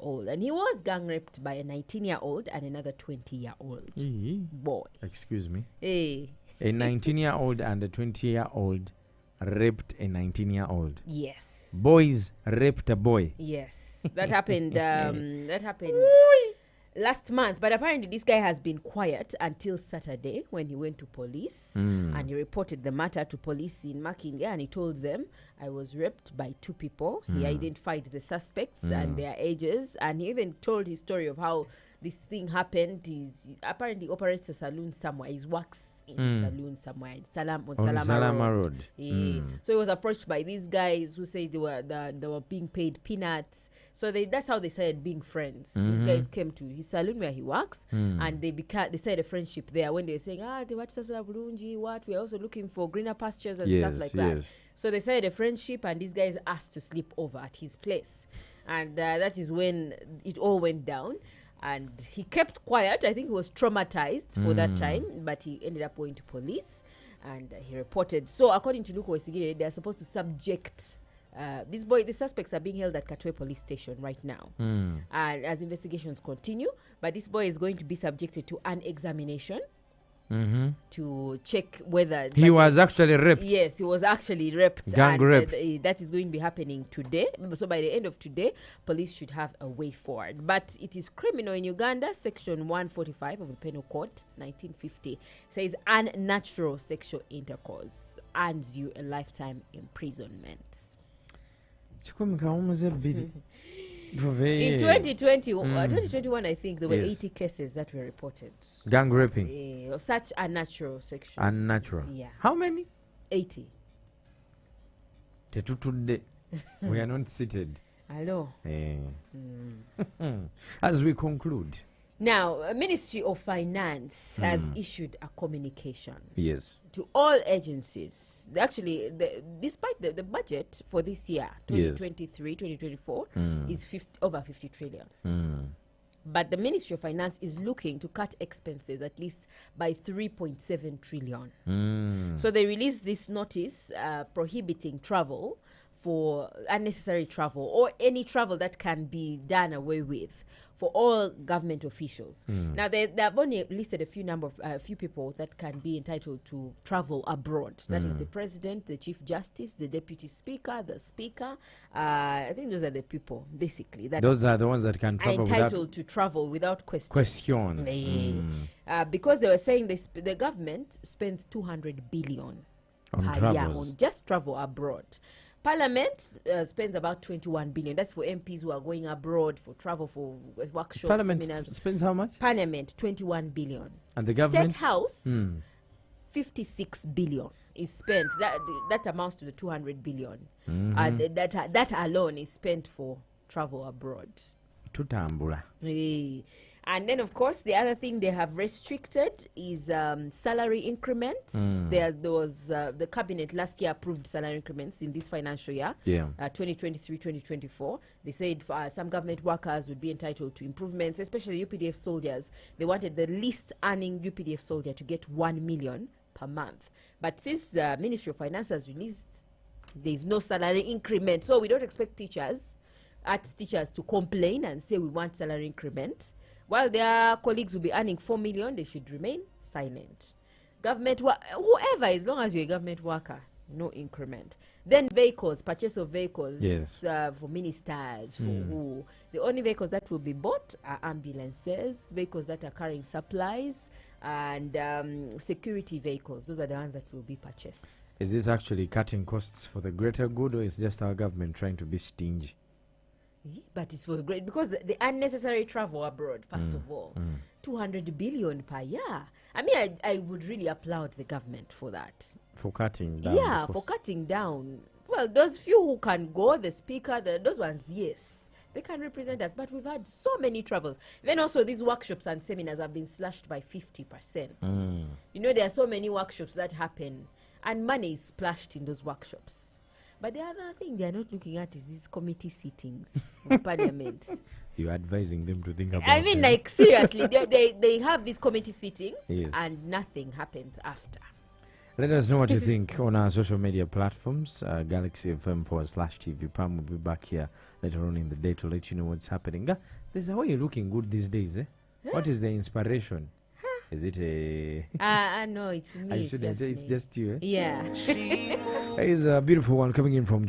old, and he was gang raped by a 19-year-old and another 20-year-old boy. Excuse me. Hey. A 19-year-old and a 20-year-old raped a 19-year-old. Yes. Boys raped a boy. Yes. That happened. Last month, but apparently this guy has been quiet until Saturday when he went to police and he reported the matter to police in Makinge, and he told them, I was raped by 2 people. He identified the suspects and their ages, and he even told his story of how this thing happened. He apparently operates a saloon somewhere. He works in a saloon somewhere on Salama Road. So he was approached by these guys who said they were being paid peanuts. So that's how they started being friends. These guys came to his saloon where he works, and they started a friendship there when they were saying, we're also looking for greener pastures and stuff like that. So they started a friendship, and these guys asked to sleep over at his place. And that is when it all went down. And he kept quiet. I think he was traumatized for that time, but he ended up going to police, and he reported. So according to Luko Ssegirrinya, they are supposed to subject the suspects are being held at Katwe police station right now, and as investigations continue. But this boy is going to be subjected to an examination to check whether he was actually raped. Yes, he was actually raped. Gang raped. That is going to be happening today. So by the end of today, police should have a way forward. But it is criminal in Uganda. Section 145 of the Penal Code, 1950, says unnatural sexual intercourse earns you a lifetime imprisonment. In 2021, I think there were 80 cases that were reported. Gang raping. Such unnatural sexual. Unnatural. Yeah. How many? 80. We are not seated. I know. As we conclude. Now, Ministry of Finance has issued a communication. Yes. To all agencies. Actually, despite the budget for this year, 2023-2024, is over 50 trillion. But the Ministry of Finance is looking to cut expenses at least by 3.7 trillion. So they released this notice prohibiting travel for unnecessary travel or any travel that can be done away with for all government officials. Now, they have only listed a few people that can be entitled to travel abroad. That is the President, the Chief Justice, the Deputy Speaker, the Speaker. I think those are the people, basically. Those are the ones that can travel entitled to travel without question. Because they were saying the government spends 200 billion per year on just travel abroad. Parliament spends about 21 billion. That's for MPs who are going abroad for travel, for workshops. Parliament seminars. Spends how much? Parliament, 21 billion. And the government? State House, 56 billion is spent. That amounts to the 200 billion. That alone is spent for travel abroad. Tutambula. And then, of course, the other thing they have restricted is salary increments. There was the cabinet last year approved salary increments in this financial year, 2023-2024. They said some government workers would be entitled to improvements, especially UPDF soldiers. They wanted the least earning UPDF soldier to get 1 million per month. But since the Ministry of Finance has released, there is no salary increment. So we don't expect arts teachers to complain and say we want salary increment. While their colleagues will be earning 4 million, they should remain silent. Government, whoever, as long as you're a government worker, no increment. Then vehicles, purchase of vehicles for ministers, for who. The only vehicles that will be bought are ambulances, vehicles that are carrying supplies, and security vehicles. Those are the ones that will be purchased. Is this actually cutting costs for the greater good, or is just our government trying to be stingy? But it's for the great, because the unnecessary travel abroad, first of all, 200 billion per year. I mean, I would really applaud the government for that. For cutting down. For cutting down. Well, those few who can go, the speaker, those ones, yes, they can represent us. But we've had so many travels. Then also these workshops and seminars have been slashed by 50%. You know, there are so many workshops that happen, and money is splashed in those workshops. But the other thing they are not looking at is these committee sittings of Parliament. You're advising them to think about I mean, like, seriously, they have these committee sittings and nothing happens after. Let us know what you think on our social media platforms. Galaxy FM/TV. Pam will be back here later on in the day to let you know what's happening. There's a way you're looking good these days, eh? What is the inspiration? Is it a... no, it's me. I shouldn't say it's just you, eh? Yeah. It's a beautiful one coming in from